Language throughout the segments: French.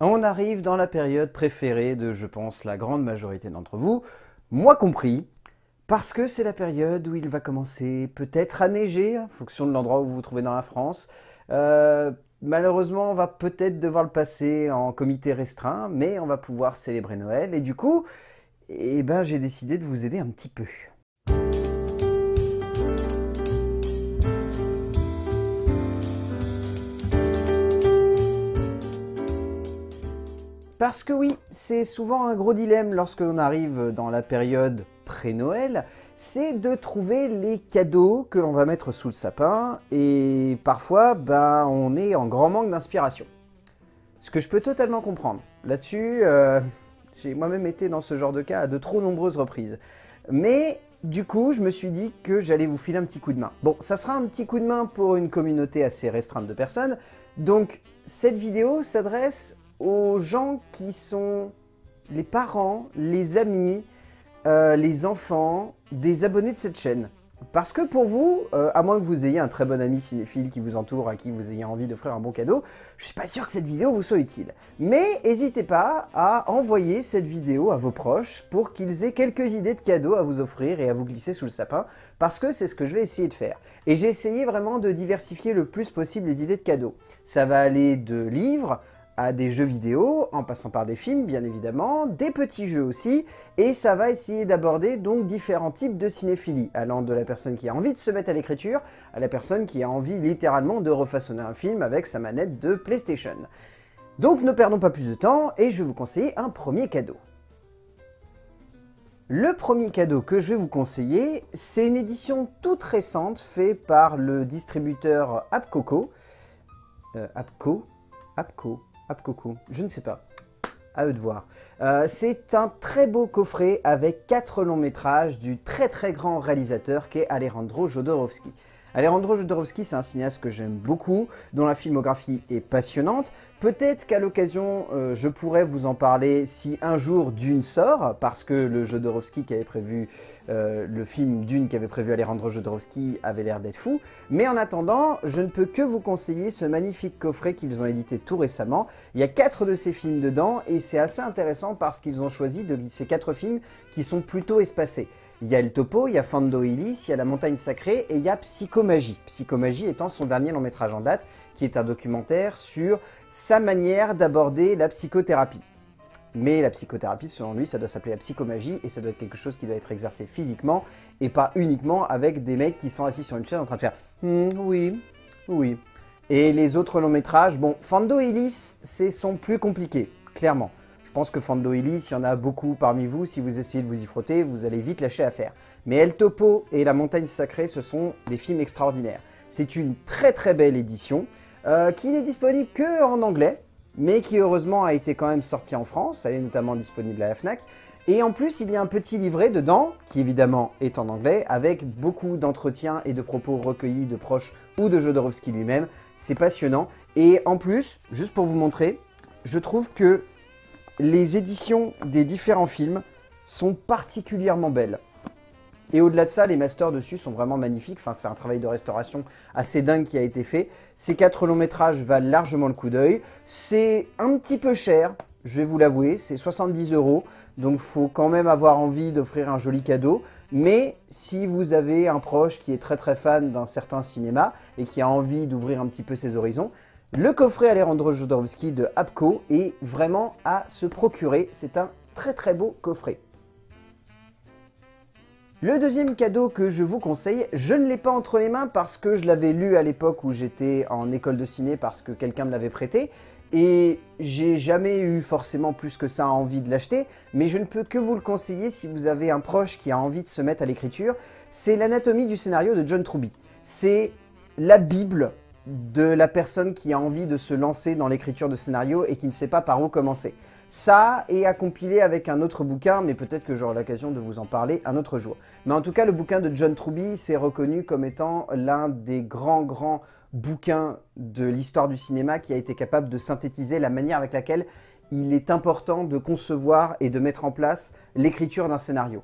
On arrive dans la période préférée de, je pense, la grande majorité d'entre vous, moi compris, parce que c'est la période où il va commencer peut-être à neiger, en fonction de l'endroit où vous vous trouvez dans la France. Malheureusement, on va peut-être devoir le passer en comité restreint, mais on va pouvoir célébrer Noël. Et du coup, j'ai décidé de vous aider un petit peu. Parce que oui, c'est souvent un gros dilemme lorsque l'on arrive dans la période pré-Noël, c'est de trouver les cadeaux que l'on va mettre sous le sapin et parfois on est en grand manque d'inspiration. Ce que je peux totalement comprendre. Là-dessus, j'ai moi-même été dans ce genre de cas à de trop nombreuses reprises. Mais du coup, je me suis dit que j'allais vous filer un petit coup de main. Bon, ça sera un petit coup de main pour une communauté assez restreinte de personnes, donc cette vidéo s'adresse aux gens qui sont les parents, les amis, les enfants des abonnés de cette chaîne. Parce que pour vous, à moins que vous ayez un très bon ami cinéphile qui vous entoure, à qui vous ayez envie d'offrir un bon cadeau, je suis pas sûr que cette vidéo vous soit utile. Mais n'hésitez pas à envoyer cette vidéo à vos proches pour qu'ils aient quelques idées de cadeaux à vous offrir et à vous glisser sous le sapin, parce que c'est ce que je vais essayer de faire. Et j'ai essayé vraiment de diversifier le plus possible les idées de cadeaux. Ça va aller de livres, à des jeux vidéo, en passant par des films bien évidemment, des petits jeux aussi, et ça va essayer d'aborder donc différents types de cinéphilie, allant de la personne qui a envie de se mettre à l'écriture, à la personne qui a envie littéralement de refaçonner un film avec sa manette de PlayStation. Donc ne perdons pas plus de temps, et je vais vous conseiller un premier cadeau. Le premier cadeau que je vais vous conseiller, c'est une édition toute récente faite par le distributeur AppCoco. AppCoco, je ne sais pas, à eux de voir. C'est un très beau coffret avec 4 longs métrages du très grand réalisateur qu'est Alejandro Jodorowsky. Alejandro Jodorowsky, c'est un cinéaste que j'aime beaucoup, dont la filmographie est passionnante. Peut-être qu'à l'occasion, je pourrais vous en parler si un jour Dune sort, parce que le Jodorowsky qui avait prévu, le film Dune qu'avait prévu Alejandro Jodorowsky avait l'air d'être fou. Mais en attendant, je ne peux que vous conseiller ce magnifique coffret qu'ils ont édité tout récemment. Il y a 4 de ces films dedans, et c'est assez intéressant parce qu'ils ont choisi ces 4 films qui sont plutôt espacés. Il y a El Topo, il y a Fando Ilis, il y a La Montagne Sacrée et il y a Psychomagie. Psychomagie étant son dernier long métrage en date, qui est un documentaire sur sa manière d'aborder la psychothérapie. Mais la psychothérapie, selon lui, ça doit s'appeler la psychomagie et ça doit être quelque chose qui doit être exercé physiquement et pas uniquement avec des mecs qui sont assis sur une chaise en train de faire oui, oui. Et les autres longs métrages, bon, Fando Ilis, c'est son plus compliqué, clairement. Je pense que Fando Ilis, il y en a beaucoup parmi vous, si vous essayez de vous y frotter, vous allez vite lâcher l'affaire. Mais El Topo et La Montagne Sacrée, ce sont des films extraordinaires. C'est une très belle édition, qui n'est disponible que en anglais, mais qui heureusement a été quand même sortie en France, elle est notamment disponible à la Fnac. Et en plus, il y a un petit livret dedans, qui évidemment est en anglais, avec beaucoup d'entretiens et de propos recueillis de proches ou de Jodorowsky lui-même. C'est passionnant. Et en plus, juste pour vous montrer, je trouve que les éditions des différents films sont particulièrement belles. Et au-delà de ça, les masters dessus sont vraiment magnifiques. Enfin, c'est un travail de restauration assez dingue qui a été fait. Ces 4 longs métrages valent largement le coup d'œil. C'est un petit peu cher, je vais vous l'avouer, c'est 70 €. Donc, il faut quand même avoir envie d'offrir un joli cadeau. Mais si vous avez un proche qui est très fan d'un certain cinéma et qui a envie d'ouvrir un petit peu ses horizons, le coffret Alejandro Jodorowsky de AppCo est vraiment à se procurer. C'est un très beau coffret. Le deuxième cadeau que je vous conseille, je ne l'ai pas entre les mains parce que je l'avais lu à l'époque où j'étais en école de ciné parce que quelqu'un me l'avait prêté. Et j'ai jamais eu forcément plus que ça envie de l'acheter, mais je ne peux que vous le conseiller si vous avez un proche qui a envie de se mettre à l'écriture. C'est l'anatomie du scénario de John Truby. C'est la Bible de la personne qui a envie de se lancer dans l'écriture de scénario et qui ne sait pas par où commencer. Ça est à compiler avec un autre bouquin, mais peut-être que j'aurai l'occasion de vous en parler un autre jour. Mais en tout cas, le bouquin de John Truby, c'est reconnu comme étant l'un des grands bouquins de l'histoire du cinéma qui a été capable de synthétiser la manière avec laquelle il est important de concevoir et de mettre en place l'écriture d'un scénario.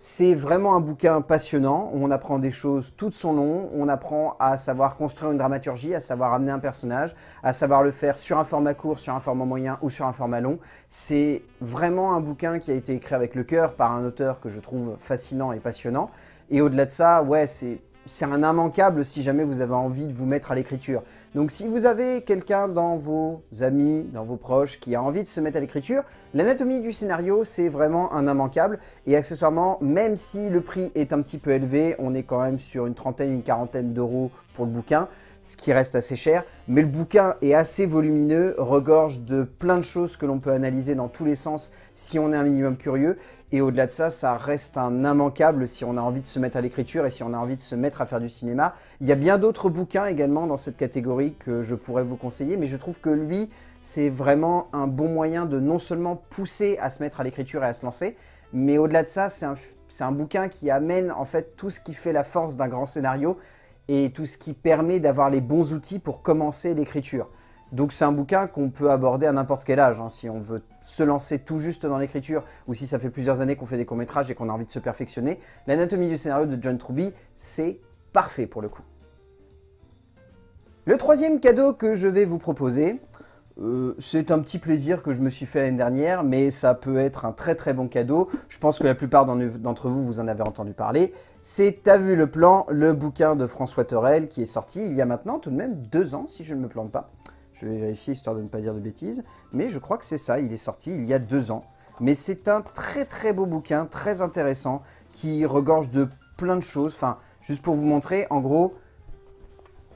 C'est vraiment un bouquin passionnant, où on apprend des choses tout de son long, on apprend à savoir construire une dramaturgie, à savoir amener un personnage, à savoir le faire sur un format court, sur un format moyen ou sur un format long. C'est vraiment un bouquin qui a été écrit avec le cœur par un auteur que je trouve fascinant et passionnant. Et au-delà de ça, ouais, c'est un immanquable si jamais vous avez envie de vous mettre à l'écriture. Donc si vous avez quelqu'un dans vos amis, dans vos proches qui a envie de se mettre à l'écriture, l'anatomie du scénario, c'est vraiment un immanquable. Et accessoirement, même si le prix est un petit peu élevé, on est quand même sur une trentaine, une quarantaine d'euros pour le bouquin, ce qui reste assez cher. Mais le bouquin est assez volumineux, regorge de plein de choses que l'on peut analyser dans tous les sens si on est un minimum curieux. Et au-delà de ça, ça reste un immanquable si on a envie de se mettre à l'écriture et si on a envie de se mettre à faire du cinéma. Il y a bien d'autres bouquins également dans cette catégorie que je pourrais vous conseiller, mais je trouve que lui, c'est vraiment un bon moyen de non seulement pousser à se mettre à l'écriture et à se lancer, mais au-delà de ça, c'est un bouquin qui amène en fait tout ce qui fait la force d'un grand scénario et tout ce qui permet d'avoir les bons outils pour commencer l'écriture. Donc c'est un bouquin qu'on peut aborder à n'importe quel âge, hein, si on veut se lancer tout juste dans l'écriture ou si ça fait plusieurs années qu'on fait des courts-métrages et qu'on a envie de se perfectionner. L'anatomie du scénario de John Truby, c'est parfait pour le coup. Le troisième cadeau que je vais vous proposer, c'est un petit plaisir que je me suis fait l'année dernière, mais ça peut être un très très bon cadeau. Je pense que la plupart d'entre vous, vous en avez entendu parler. C'est T'as vu le plan, le bouquin de François Thorel qui est sorti il y a maintenant tout de même 2 ans, si je ne me plante pas. Je vais vérifier histoire de ne pas dire de bêtises, mais je crois que c'est ça, il est sorti il y a 2 ans. Mais c'est un très très beau bouquin, très intéressant, qui regorge de plein de choses. Enfin, juste pour vous montrer, en gros,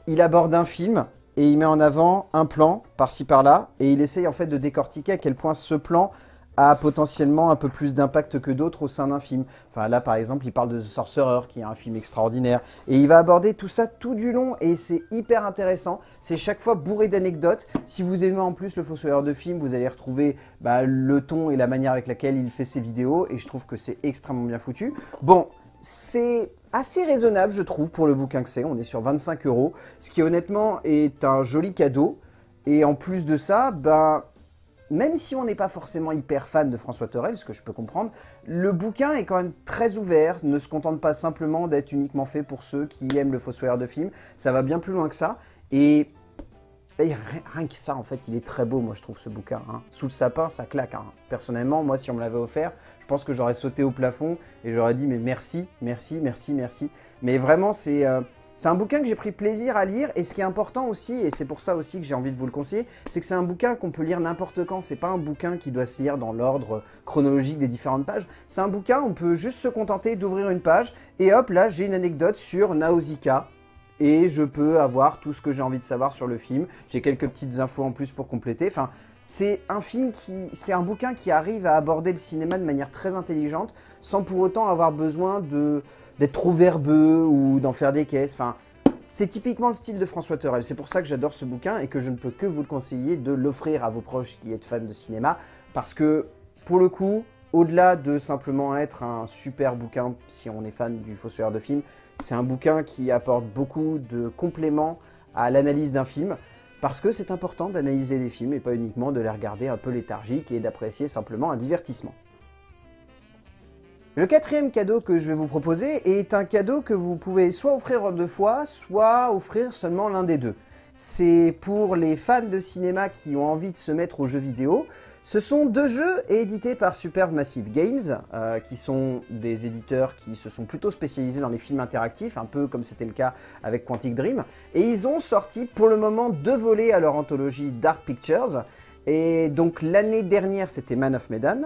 il aborde un film et il met en avant un plan par-ci par-là et il essaye en fait de décortiquer à quel point ce plan a potentiellement un peu plus d'impact que d'autres au sein d'un film. Enfin là par exemple il parle de The Sorcerer qui est un film extraordinaire et il va aborder tout ça tout du long et c'est hyper intéressant. C'est chaque fois bourré d'anecdotes. Si vous aimez en plus le Fossoyeur de film, vous allez retrouver le ton et la manière avec laquelle il fait ses vidéos et je trouve que c'est extrêmement bien foutu. Bon, c'est assez raisonnable je trouve pour le bouquin que c'est, on est sur 25 €, ce qui honnêtement est un joli cadeau. Et en plus de ça, même si on n'est pas forcément hyper fan de François Thorel, ce que je peux comprendre, le bouquin est quand même très ouvert, ne se contente pas simplement d'être uniquement fait pour ceux qui aiment le Fossoyeur de film, ça va bien plus loin que ça, et rien que ça, en fait, il est très beau, moi je trouve ce bouquin. Hein. Sous le sapin, ça claque. Hein. Personnellement, moi si on me l'avait offert, je pense que j'aurais sauté au plafond et j'aurais dit mais merci, merci, merci, merci. Mais vraiment, c'est un bouquin que j'ai pris plaisir à lire et ce qui est important aussi, et c'est pour ça aussi que j'ai envie de vous le conseiller, c'est que c'est un bouquin qu'on peut lire n'importe quand. C'est pas un bouquin qui doit se lire dans l'ordre chronologique des différentes pages. C'est un bouquin, on peut juste se contenter d'ouvrir une page et hop, là j'ai une anecdote sur Nausicaa. Et je peux avoir tout ce que j'ai envie de savoir sur le film. J'ai quelques petites infos en plus pour compléter. Enfin, c'est un bouquin qui arrive à aborder le cinéma de manière très intelligente, sans pour autant avoir besoin d'être trop verbeux ou d'en faire des caisses. Enfin, c'est typiquement le style de François Thorel. C'est pour ça que j'adore ce bouquin et que je ne peux que vous le conseiller de l'offrir à vos proches qui êtes fans de cinéma. Parce que, pour le coup, au-delà de simplement être un super bouquin si on est fan du Fossoyeur de film, c'est un bouquin qui apporte beaucoup de compléments à l'analyse d'un film parce que c'est important d'analyser les films et pas uniquement de les regarder un peu léthargiques et d'apprécier simplement un divertissement. Le quatrième cadeau que je vais vous proposer est un cadeau que vous pouvez soit offrir 2 fois, soit offrir seulement l'un des deux. C'est pour les fans de cinéma qui ont envie de se mettre aux jeux vidéo. Ce sont 2 jeux édités par Supermassive Games, qui sont des éditeurs qui se sont plutôt spécialisés dans les films interactifs, un peu comme c'était le cas avec Quantic Dream. Et ils ont sorti pour le moment 2 volets à leur anthologie Dark Pictures. Et donc l'année dernière c'était Man of Medan,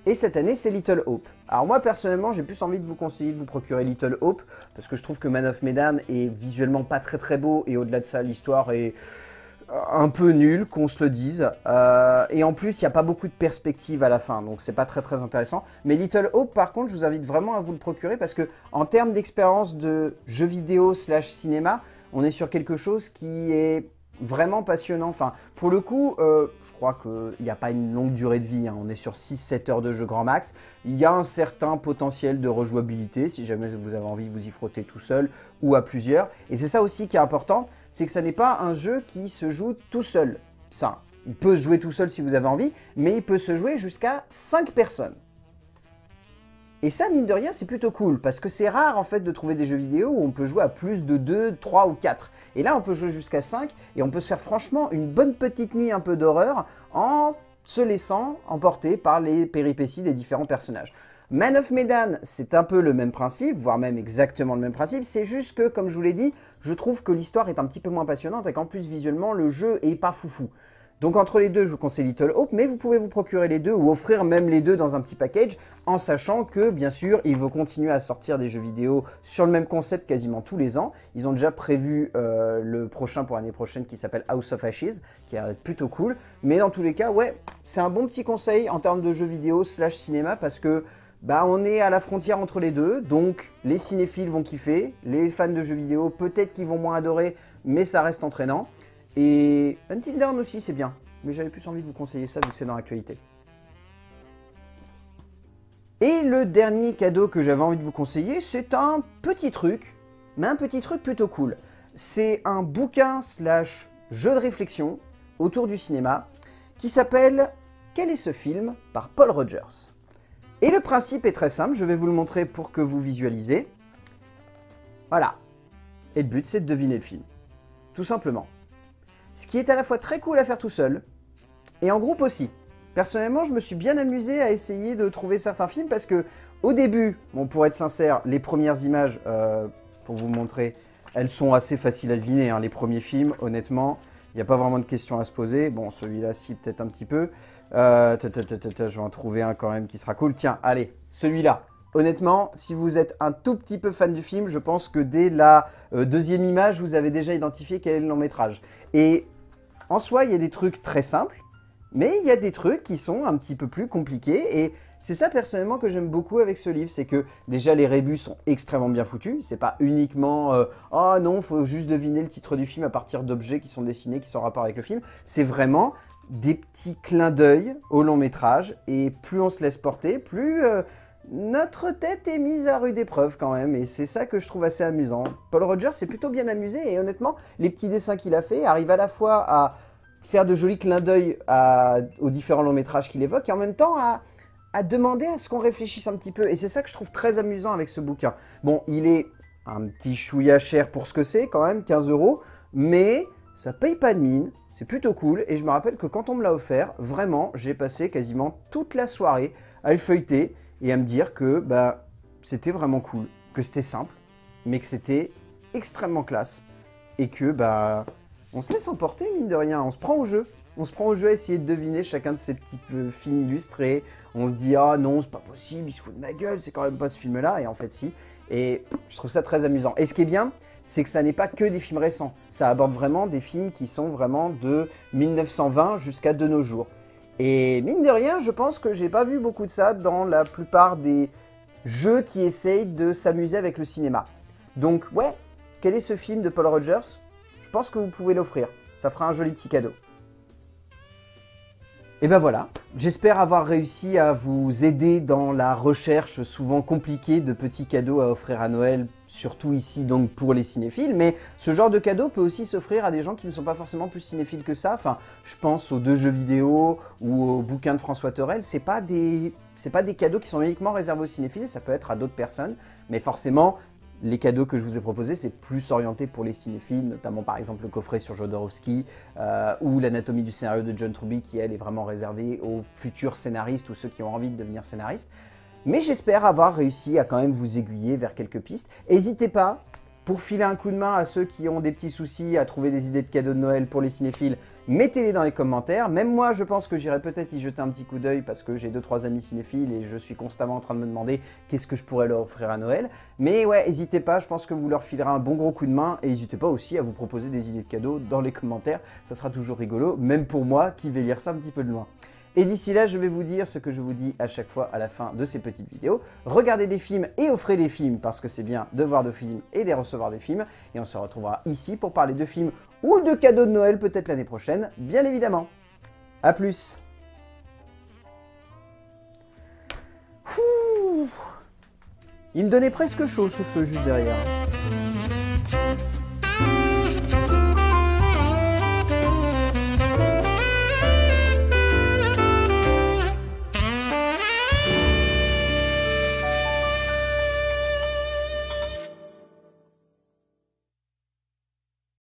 et cette année c'est Little Hope. Alors moi personnellement j'ai plus envie de vous conseiller de vous procurer Little Hope, parce que je trouve que Man of Medan est visuellement pas très très beau, et au-delà de ça l'histoire est un peu nul, qu'on se le dise, et en plus il n'y a pas beaucoup de perspectives à la fin, donc c'est pas très très intéressant. Mais Little Hope par contre je vous invite vraiment à vous le procurer parce que en termes d'expérience de jeux vidéo / cinéma, on est sur quelque chose qui est vraiment passionnant. Enfin, pour le coup, je crois qu'il n'y a pas une longue durée de vie, hein. On est sur 6-7 heures de jeu grand max. Il y a un certain potentiel de rejouabilité, si jamais vous avez envie de vous y frotter tout seul ou à plusieurs. Et c'est ça aussi qui est important, c'est que ça n'est pas un jeu qui se joue tout seul. Ça, il peut se jouer tout seul si vous avez envie, mais il peut se jouer jusqu'à 5 personnes. Et ça, mine de rien, c'est plutôt cool, parce que c'est rare en fait de trouver des jeux vidéo où on peut jouer à plus de 2, 3 ou 4. Et là, on peut jouer jusqu'à 5, et on peut se faire franchement une bonne petite nuit un peu d'horreur en se laissant emporter par les péripéties des différents personnages. Man of Medan, c'est un peu le même principe, voire même exactement le même principe, c'est juste que, comme je vous l'ai dit, je trouve que l'histoire est un petit peu moins passionnante et qu'en plus, visuellement, le jeu est pas foufou. Donc entre les deux, je vous conseille Little Hope, mais vous pouvez vous procurer les deux ou offrir même les deux dans un petit package, en sachant que, bien sûr, ils vont continuer à sortir des jeux vidéo sur le même concept quasiment tous les ans. Ils ont déjà prévu le prochain pour l'année prochaine qui s'appelle House of Ashes, qui est plutôt cool. Mais dans tous les cas, ouais, c'est un bon petit conseil en termes de jeux vidéo / cinéma, parce que bah, on est à la frontière entre les deux, donc les cinéphiles vont kiffer, les fans de jeux vidéo peut-être qu'ils vont moins adorer, mais ça reste entraînant. Et Until Dawn aussi, c'est bien. Mais j'avais plus envie de vous conseiller ça vu que c'est dans l'actualité. Et le dernier cadeau que j'avais envie de vous conseiller, c'est un petit truc, mais un petit truc plutôt cool. C'est un bouquin / jeu de réflexion autour du cinéma qui s'appelle « Quel est ce film ?» par Paul Rogers. Et le principe est très simple, je vais vous le montrer pour que vous visualisez. Voilà. Et le but, c'est de deviner le film. Tout simplement. Ce qui est à la fois très cool à faire tout seul, et en groupe aussi. Personnellement, je me suis bien amusé à essayer de trouver certains films, parce que au début, bon, pour être sincère, les premières images, pour vous montrer, elles sont assez faciles à deviner, hein, les premiers films, honnêtement, il n'y a pas vraiment de questions à se poser. Bon, celui-là, si, peut-être un petit peu. Je vais en trouver un quand même qui sera cool. Tiens, allez, celui-là. Honnêtement, si vous êtes un tout petit peu fan du film, je pense que dès la deuxième image, vous avez déjà identifié quel est le long métrage. Et en soi, il y a des trucs très simples, mais il y a des trucs qui sont un petit peu plus compliqués. Et c'est ça personnellement que j'aime beaucoup avec ce livre, c'est que déjà les rébus sont extrêmement bien foutus. C'est pas uniquement « Oh non, faut juste deviner le titre du film à partir d'objets qui sont dessinés, qui sont en rapport avec le film ». C'est vraiment des petits clins d'œil au long métrage. Et plus on se laisse porter, plus... notre tête est mise à rude épreuve quand même, et c'est ça que je trouve assez amusant. Paul Rogers s'est plutôt bien amusé, et honnêtement, les petits dessins qu'il a fait arrivent à la fois à faire de jolis clins d'œil aux différents longs métrages qu'il évoque, et en même temps à demander à ce qu'on réfléchisse un petit peu, et c'est ça que je trouve très amusant avec ce bouquin. Bon, il est un petit chouïa cher pour ce que c'est quand même, 15 €, mais ça paye pas de mine, c'est plutôt cool, et je me rappelle que quand on me l'a offert, vraiment, j'ai passé quasiment toute la soirée à le feuilleter, et à me dire que bah, c'était vraiment cool, que c'était simple, mais que c'était extrêmement classe, et que bah, on se laisse emporter, mine de rien, on se prend au jeu. On se prend au jeu à essayer de deviner chacun de ces petits films illustrés. On se dit « Ah non, c'est pas possible, il se fout de ma gueule, c'est quand même pas ce film-là », et en fait si. Et je trouve ça très amusant. Et ce qui est bien, c'est que ça n'est pas que des films récents. Ça aborde vraiment des films qui sont vraiment de 1920 jusqu'à de nos jours. Et mine de rien, je pense que j'ai pas vu beaucoup de ça dans la plupart des jeux qui essayent de s'amuser avec le cinéma. Donc ouais, quel est ce film de Paul Rogers? Je pense que vous pouvez l'offrir, ça fera un joli petit cadeau. Et ben voilà, j'espère avoir réussi à vous aider dans la recherche souvent compliquée de petits cadeaux à offrir à Noël, surtout ici donc pour les cinéphiles, mais ce genre de cadeau peut aussi s'offrir à des gens qui ne sont pas forcément plus cinéphiles que ça. Enfin, je pense aux 2 jeux vidéo ou aux bouquins de François Thorel, c'est pas des cadeaux qui sont uniquement réservés aux cinéphiles, ça peut être à d'autres personnes, mais forcément, les cadeaux que je vous ai proposés, c'est plus orienté pour les cinéphiles, notamment par exemple le coffret sur Jodorowsky ou l'anatomie du scénario de John Truby, qui elle est vraiment réservée aux futurs scénaristes ou ceux qui ont envie de devenir scénaristes. Mais j'espère avoir réussi à quand même vous aiguiller vers quelques pistes. N'hésitez pas, pour filer un coup de main à ceux qui ont des petits soucis à trouver des idées de cadeaux de Noël pour les cinéphiles, mettez-les dans les commentaires. Même moi, je pense que j'irai peut-être y jeter un petit coup d'œil parce que j'ai 2-3 amis cinéphiles et je suis constamment en train de me demander qu'est-ce que je pourrais leur offrir à Noël. Mais ouais, n'hésitez pas, je pense que vous leur filerez un bon gros coup de main et n'hésitez pas aussi à vous proposer des idées de cadeaux dans les commentaires. Ça sera toujours rigolo, même pour moi qui vais lire ça un petit peu de loin. Et d'ici là, je vais vous dire ce que je vous dis à chaque fois à la fin de ces petites vidéos. Regardez des films et offrez des films parce que c'est bien de voir des films et de recevoir des films. Et on se retrouvera ici pour parler de films ou de cadeaux de Noël peut-être l'année prochaine, bien évidemment. A plus. Il me donnait presque chaud ce feu juste derrière.